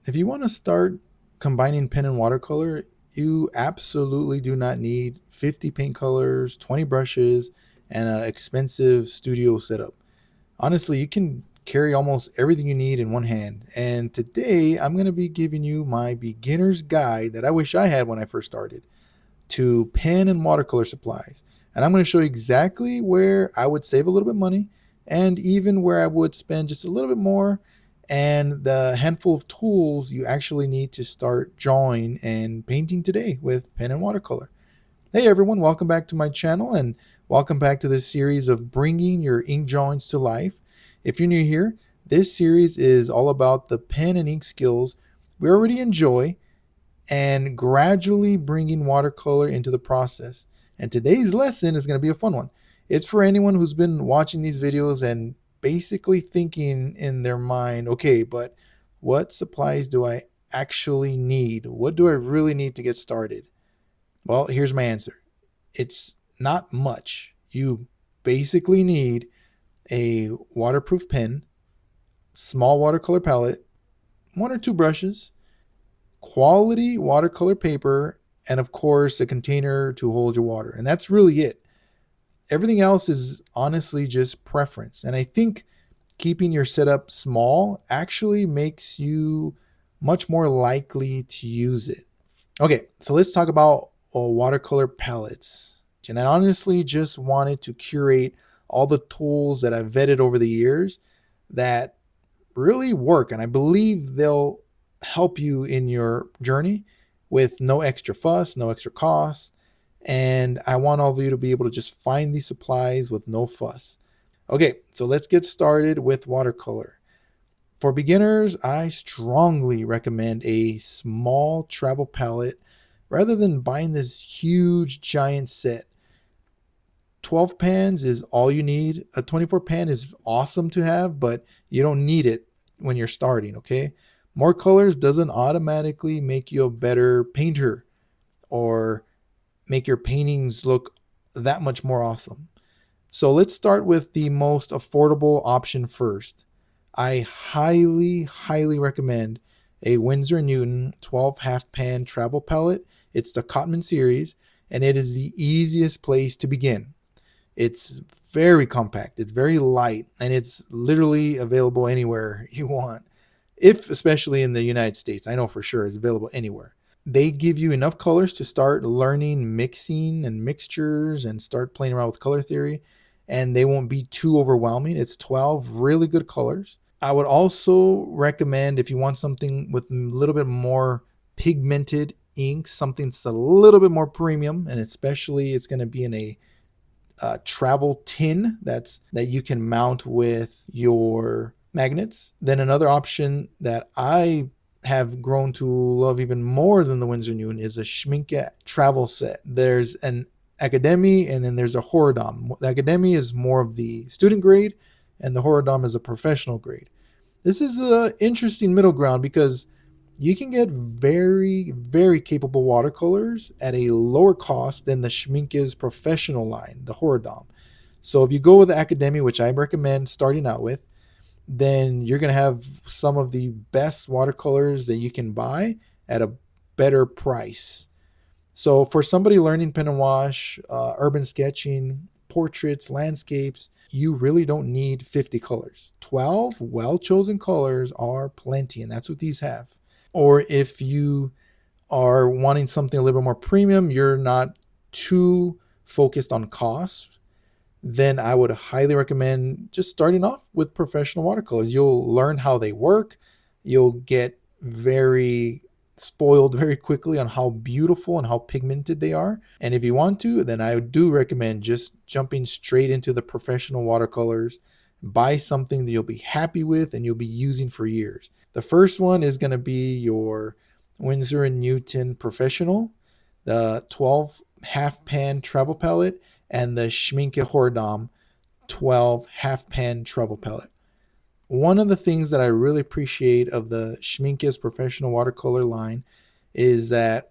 If you want to start combining pen and watercolor, you absolutely do not need 50 paint colors, 20 brushes, and an expensive studio setup. Honestly, you can carry almost everything you need in one hand. And today, I'm going to be giving you my beginner's guide that I wish I had when I first started to pen and watercolor supplies. And I'm going to show you exactly where I would save a little bit of money and even where I would spend just a little bit more and the handful of tools you actually need to start drawing and painting today with pen and watercolor. Hey everyone, welcome back to my channel and welcome back to this series of bringing your ink drawings to life. If you're new here, this series is all about the pen and ink skills we already enjoy and gradually bringing watercolor into the process. And today's lesson is going to be a fun one. It's for anyone who's been watching these videos and basically thinking in their mind, okay, but what supplies do I actually need? What do I really need to get started? Well, here's my answer. It's not much. You basically need a waterproof pen, small watercolor palette, one or two brushes, quality watercolor paper, and of course, a container to hold your water. And that's really it. Everything else is honestly just preference. And I think keeping your setup small actually makes you much more likely to use it. Okay, so let's talk about watercolor palettes. And I honestly just wanted to curate all the tools that I've vetted over the years that really work. And I believe they'll help you in your journey with no extra fuss, no extra cost. And I want all of you to be able to just find these supplies with no fuss. Okay, so let's get started with watercolor. For beginners, I strongly recommend a small travel palette rather than buying this huge giant set. 12 pans is all you need. A 24 pan is awesome to have, but you don't need it when you're starting, okay? More colors doesn't automatically make you a better painter or make your paintings look that much more awesome. So let's start with the most affordable option first. I highly recommend a Winsor & Newton 12 half pan travel palette. It's the Cotman series, and it is the easiest place to begin. It's very compact, it's very light, and it's literally available anywhere you want. If especially in the United States, I know for sure it's available anywhere. They give you enough colors to start learning mixing and mixtures and start playing around with color theory, and they won't be too overwhelming. It's 12 really good colors. I would also recommend, if you want something with a little bit more pigmented inks, something that's a little bit more premium, and especially it's going to be in a travel tin that you can mount with your magnets. Then another option that I have grown to love even more than the Winsor Newton is a Schmincke travel set. There's an Academy and then there's a Horadam. The Academy is more of the student grade and the Horadam is a professional grade. This is an interesting middle ground because you can get very capable watercolors at a lower cost than the Schmincke's professional line, the Horadam. So if you go with the Academy, which I recommend starting out with, then you're going to have some of the best watercolors that you can buy at a better price. So for somebody learning pen and wash, urban sketching, portraits, landscapes, you really don't need 50 colors. 12 well-chosen colors are plenty, and that's what these have. Or if you are wanting something a little bit more premium, you're not too focused on cost, then I would highly recommend just starting off with professional watercolors. You'll learn how they work. You'll get very spoiled very quickly on how beautiful and how pigmented they are. And if you want to, then I do recommend just jumping straight into the professional watercolors. Buy something that you'll be happy with and you'll be using for years. The first one is going to be your Winsor & Newton Professional, the 12 half pan travel palette, and the Schmincke Horadam 12 half pan travel palette. One of the things that I really appreciate of the Schmincke's professional watercolor line is that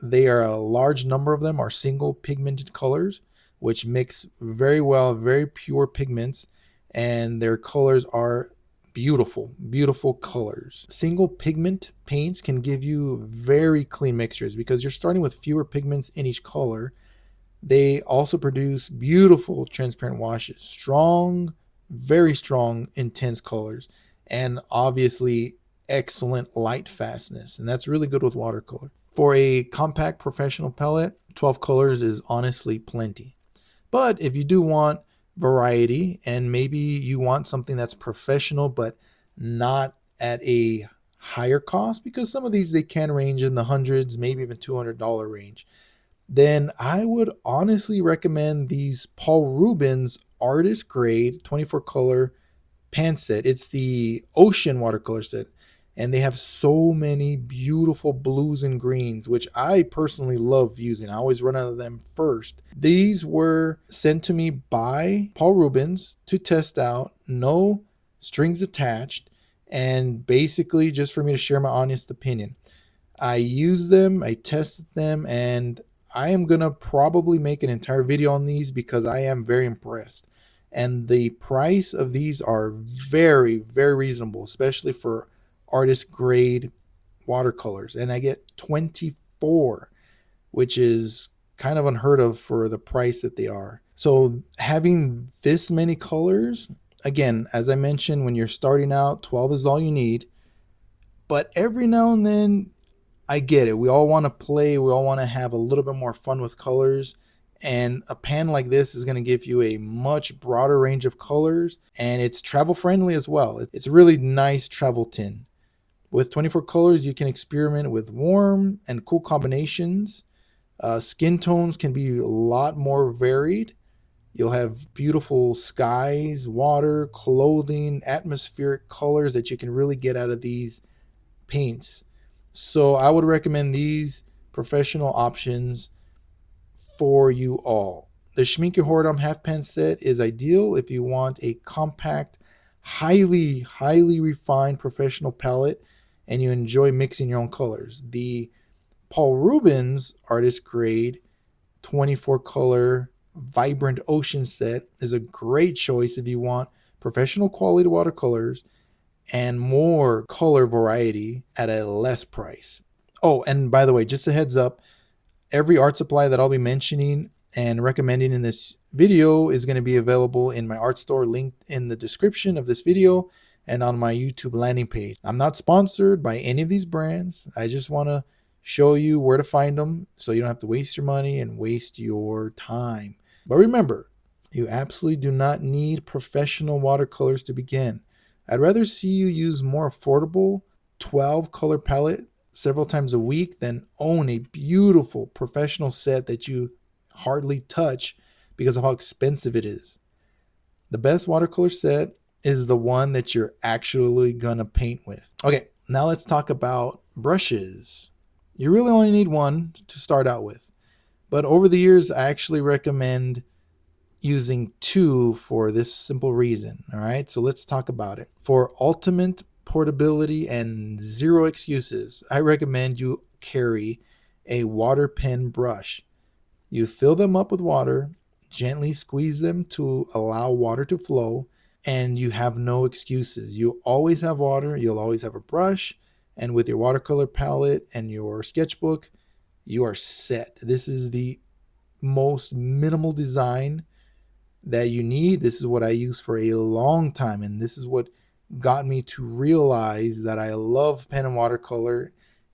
they are a large number of them are single pigmented colors, which mix very well, very pure pigments, and their colors are beautiful, beautiful colors. Single pigment paints can give you very clean mixtures because you're starting with fewer pigments in each color. They also produce beautiful transparent washes, strong, very strong, intense colors, and obviously excellent light fastness. And that's really good with watercolor. For a compact professional palette, 12 colors is honestly plenty. But if you do want variety and maybe you want something that's professional but not at a higher cost, because some of these they can range in the hundreds, maybe even $200 range, then I would honestly recommend these Paul Rubens artist grade 24 color pan set. It's the Ocean watercolor set. And they have so many beautiful blues and greens, which I personally love using. I always run out of them first. These were sent to me by Paul Rubens to test out, no strings attached, and basically just for me to share my honest opinion. I used them, I tested them, and I am going to probably make an entire video on these because I am very impressed. And the price of these are very, very reasonable, especially for artist grade watercolors. And I get 24, which is kind of unheard of for the price that they are. So having this many colors, again, as I mentioned, when you're starting out, 12 is all you need. But every now and then, I get it. We all want to play. We all want to have a little bit more fun with colors. And a pan like this is going to give you a much broader range of colors. And it's travel friendly as well. It's a really nice travel tin. With 24 colors, you can experiment with warm and cool combinations. Skin tones can be a lot more varied. You'll have beautiful skies, water, clothing, atmospheric colors that you can really get out of these paints. So I would recommend these professional options for you all. The Schmincke Horadam half pan set is ideal if you want a compact, highly refined professional palette and you enjoy mixing your own colors. The Paul Rubens artist grade 24 color vibrant ocean set is a great choice if you want professional quality watercolors and more color variety at a less price. Oh, and by the way, just a heads up, every art supply that I'll be mentioning and recommending in this video is going to be available in my art store linked in the description of this video and on my YouTube landing page. I'm not sponsored by any of these brands. I just want to show you where to find them so you don't have to waste your money and waste your time. But remember, you absolutely do not need professional watercolors to begin. I'd rather see you use more affordable 12 color palette several times a week than own a beautiful professional set that you hardly touch because of how expensive it is. The best watercolor set is the one that you're actually gonna paint with. Okay, now let's talk about brushes. You really only need one to start out with, but over the years I actually recommend using two for this simple reason. All right, so let's talk about it. For ultimate portability and zero excuses, I recommend you carry a water pen brush. You fill them up with water, gently squeeze them to allow water to flow, and you have no excuses. You always have water, you'll always have a brush, and with your watercolor palette and your sketchbook, you are set. This is the most minimal design that you need. This is what I use for a long time, and this is what got me to realize that I love pen and watercolor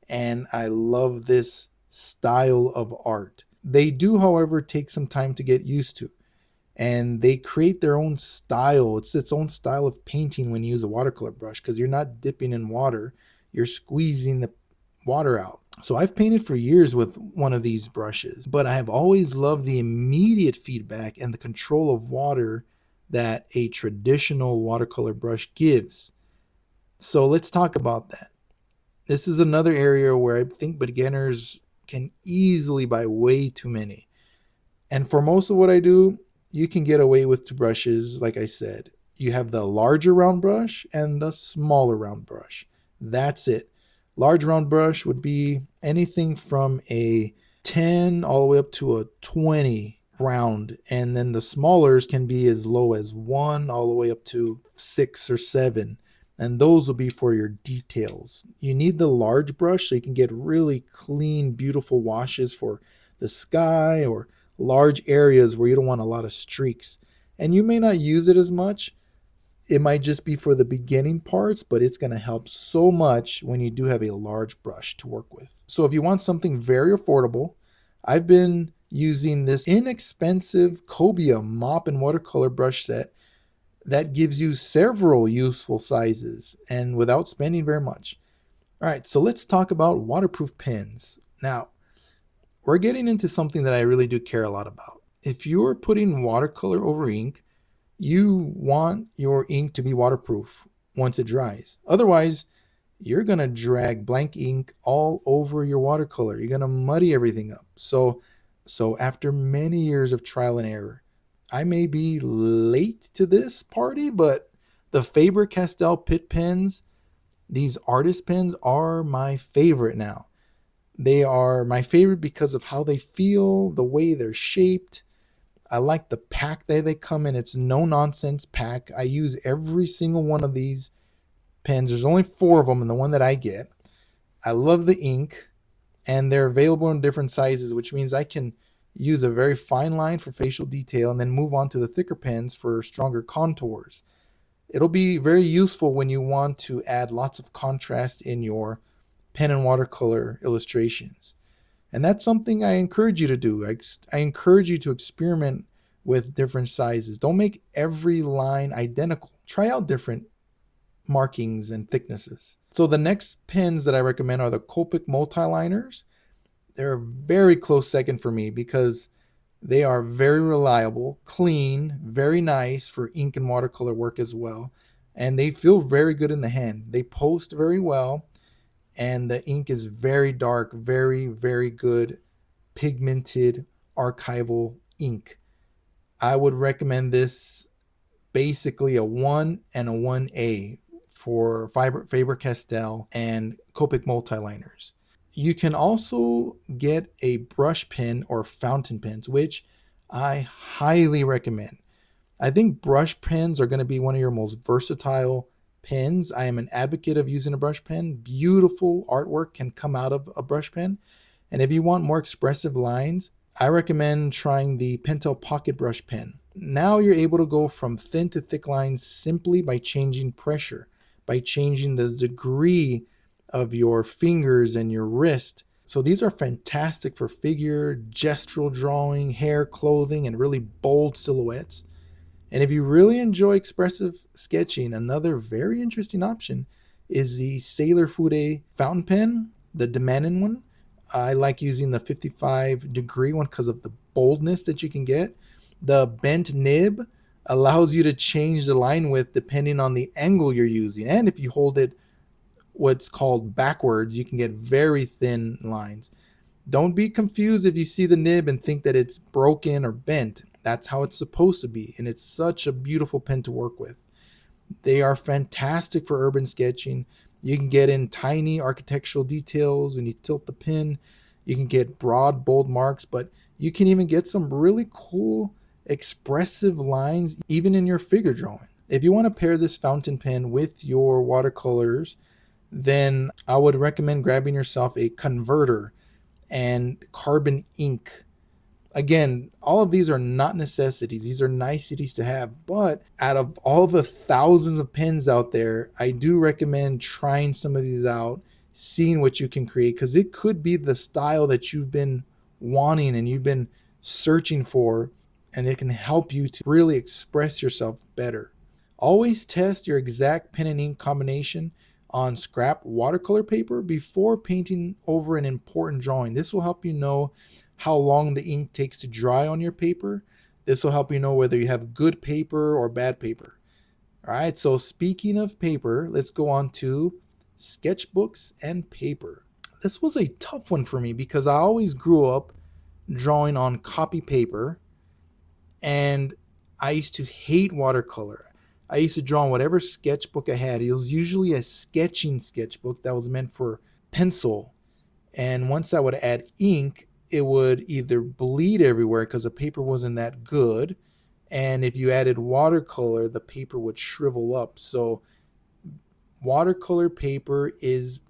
and I love this style of art. They do, however, take some time to get used to, and they create their own style. It's its own style of painting when you use a watercolor brush because you're not dipping in water, you're squeezing the water out. So I've painted for years with one of these brushes, but I have always loved the immediate feedback and the control of water that a traditional watercolor brush gives. So let's talk about that. This is another area where I think beginners can easily buy way too many. And for most of what I do, you can get away with two brushes. Like I said, you have the larger round brush and the smaller round brush. That's it. Large round brush would be anything from a 10 all the way up to a 20 round. And then the smallers can be as low as 1 all the way up to 6 or 7. and those will be for your details. You need the large brush so you can get really clean, beautiful washes for the sky or large areas where you don't want a lot of streaks. And you may not use it as much. It might just be for the beginning parts, but it's going to help so much when you do have a large brush to work with. So if you want something very affordable, I've been using this inexpensive Cobia mop and watercolor brush set that gives you several useful sizes and without spending very much. All right, so let's talk about waterproof pens. Now, we're getting into something that I really do care a lot about. If you're putting watercolor over ink, you want your ink to be waterproof once it dries. Otherwise, you're going to drag blank ink all over your watercolor. You're going to muddy everything up. So after many years of trial and error, I may be late to this party, but the Faber-Castell Pitt pens, these artist pens, are my favorite now. They are my favorite because of how they feel, the way they're shaped. I like the pack that they come in. It's no nonsense pack. I use every single one of these pens. There's only 4 of them in the one that I get. I love the ink, and they're available in different sizes, which means I can use a very fine line for facial detail and then move on to the thicker pens for stronger contours. It'll be very useful when you want to add lots of contrast in your pen and watercolor illustrations. And that's something I encourage you to do. I encourage you to experiment with different sizes. Don't make every line identical. Try out different markings and thicknesses. So the next pens that I recommend are the Copic multiliners. They're a very close second for me because they are very reliable, clean, very nice for ink and watercolor work as well. And they feel very good in the hand. They post very well, and the ink is very dark, very, very good pigmented archival ink. I would recommend this basically a 1 and a 1A for Faber-Castell and Copic multiliners. You can also get a brush pen or fountain pens, which I highly recommend. I think brush pens are going to be one of your most versatile pens. I am an advocate of using a brush pen. Beautiful artwork can come out of a brush pen. And if you want more expressive lines, I recommend trying the Pentel Pocket Brush Pen. Now you're able to go from thin to thick lines simply by changing pressure, by changing the degree of your fingers and your wrist. So these are fantastic for figure, gestural drawing, hair, clothing, and really bold silhouettes. And if you really enjoy expressive sketching, another very interesting option is the Sailor Fude fountain pen, the Demanin one. I like using the 55 degree one because of the boldness that you can get. The bent nib allows you to change the line width depending on the angle you're using. And if you hold it what's called backwards, you can get very thin lines. Don't be confused if you see the nib and think that it's broken or bent. That's how it's supposed to be, and it's such a beautiful pen to work with. They are fantastic for urban sketching. You can get in tiny architectural details when you tilt the pen. You can get broad, bold marks, but you can even get some really cool, expressive lines even in your figure drawing. If you want to pair this fountain pen with your watercolors, then I would recommend grabbing yourself a converter and carbon ink. Again, all of these are not necessities. These are niceties to have. But out of all the thousands of pens out there, I do recommend trying some of these out, seeing what you can create, because it could be the style that you've been wanting and you've been searching for, and it can help you to really express yourself better. Always test your exact pen and ink combination on scrap watercolor paper before painting over an important drawing. This will help you know how long the ink takes to dry on your paper. This will help you know whether you have good paper or bad paper. All right, so speaking of paper, let's go on to sketchbooks and paper. This was a tough one for me because I always grew up drawing on copy paper, and I used to hate watercolor. I used to draw on whatever sketchbook I had. It was usually a sketching sketchbook that was meant for pencil. And once I would add ink, it would either bleed everywhere because the paper wasn't that good. And if you added watercolor, the paper would shrivel up. So Watercolor paper is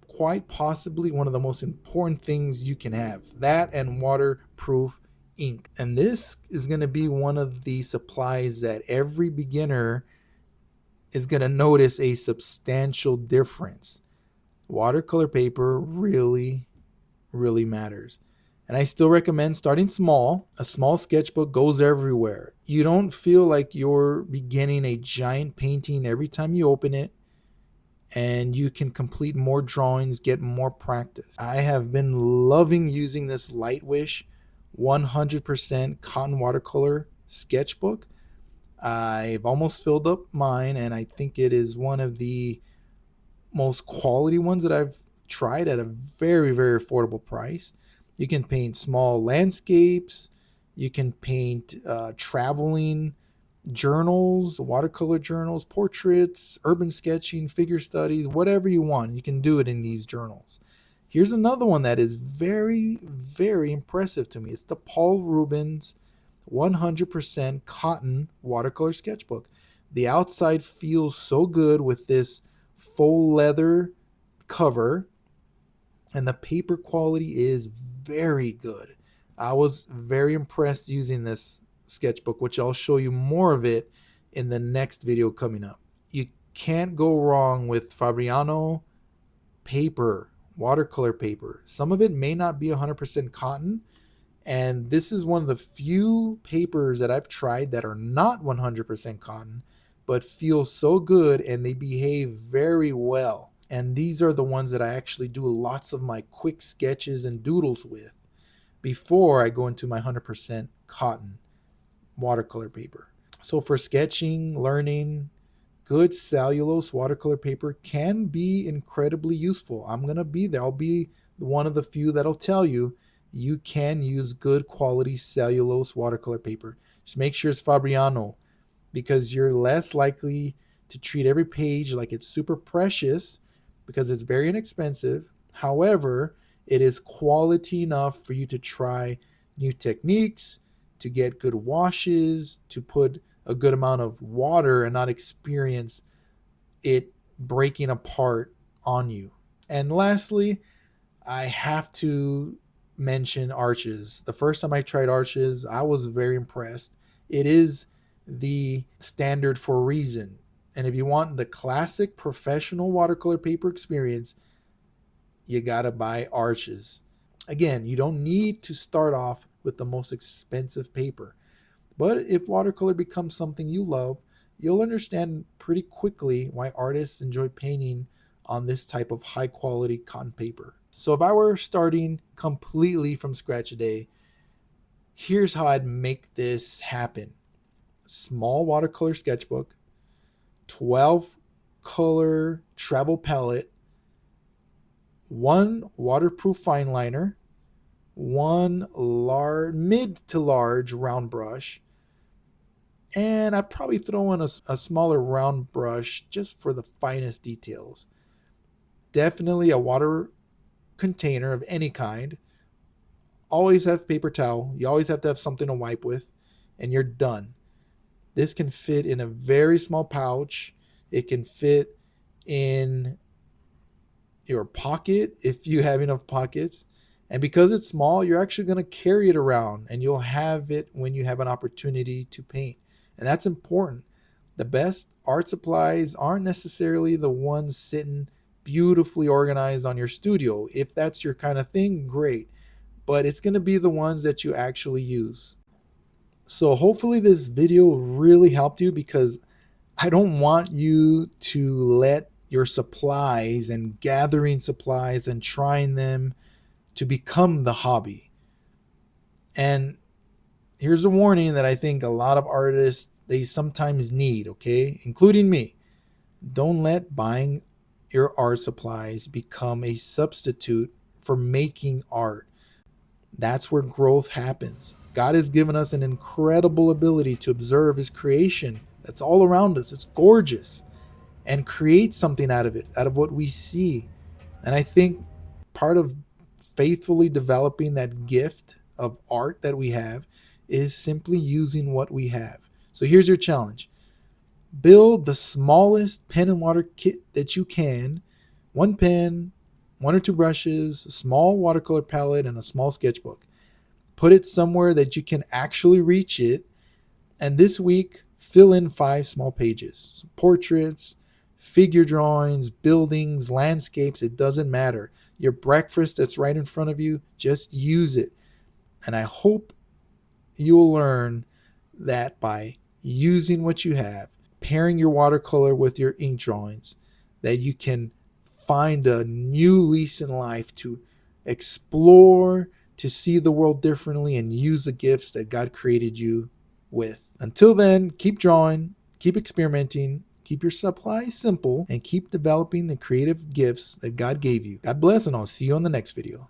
quite possibly one of the most important things you can have. That and waterproof ink. And this is going to be one of the supplies that every beginner is going to notice a substantial difference. Watercolor paper really, really matters. And I still recommend starting small. A small sketchbook goes everywhere. You don't feel like you're beginning a giant painting every time you open it, and you can complete more drawings, get more practice. I have been loving using this Lightwish 100% cotton watercolor sketchbook. I've almost filled up mine, and I think it is one of the most quality ones that I've tried at a very, very affordable price. You can paint small landscapes. You can paint traveling journals, watercolor journals, portraits, urban sketching, figure studies, whatever you want. You can do it in these journals. Here's another one that is very, very impressive to me. It's the Paul Rubens 100% cotton watercolor sketchbook. The outside feels so good with this faux leather cover, and the paper quality is very good. I was very impressed using this sketchbook, which I'll show you more of it in the next video coming up. You can't go wrong with Fabriano paper, watercolor paper. Some of it may not be 100% cotton, and this is one of the few papers that I've tried that are not 100% cotton, but feel so good and they behave very well. And these are the ones that I actually do lots of my quick sketches and doodles with before I go into my 100% cotton watercolor paper. So for sketching, learning, good cellulose watercolor paper can be incredibly useful. I'm going to be there. I'll be one of the few that'll tell you you can use good quality cellulose watercolor paper. Just make sure it's Fabriano, because you're less likely to treat every page like it's super precious because it's very inexpensive. However, it is quality enough for you to try new techniques, to get good washes, to put a good amount of water and not experience it breaking apart on you. And lastly, I have to mention arches. The first time I tried arches, I was very impressed. It is the standard for a reason. And if you want the classic professional watercolor paper experience, you gotta buy arches. Again, you don't need to start off with the most expensive paper. But if watercolor becomes something you love, you'll understand pretty quickly why artists enjoy painting on this type of high quality cotton paper. So if I were starting completely from scratch today, here's how I'd make this happen. Small watercolor sketchbook, 12 color travel palette, one waterproof fine liner, one mid to large round brush, and I'd probably throw in a smaller round brush just for the finest details. Definitely a water container of any kind. Always have paper towel. You always have to have something to wipe with, and you're done. This can fit in a very small pouch. It can fit in your pocket if you have enough pockets. And because it's small, you're actually going to carry it around, and you'll have it when you have an opportunity to paint. And that's important. The best art supplies aren't necessarily the ones sitting beautifully organized on your studio. If that's your kind of thing, great. But it's going to be the ones that you actually use. So hopefully this video really helped you, because I don't want you to let your supplies and gathering supplies and trying them to become the hobby. And here's a warning that I think a lot of artists, they sometimes need, okay? Including me. Don't let buying your art supplies become a substitute for making art. That's where growth happens. God has given us an incredible ability to observe his creation that's all around us. It's gorgeous. And create something out of it, out of what we see. And I think part of faithfully developing that gift of art that we have is simply using what we have. So here's your challenge. Build the smallest pen and water kit that you can. One pen, one or two brushes, a small watercolor palette, and a small sketchbook. Put it somewhere that you can actually reach it. And this week, fill in 5 small pages. So portraits, figure drawings, buildings, landscapes, it doesn't matter. Your breakfast that's right in front of you, just use it. And I hope you'll learn that by using what you have, pairing your watercolor with your ink drawings, that you can find a new lease in life to explore, to see the world differently, and use the gifts that God created you with. Until then, keep drawing, keep experimenting, keep your supplies simple, and keep developing the creative gifts that God gave you. God bless, and I'll see you on the next video.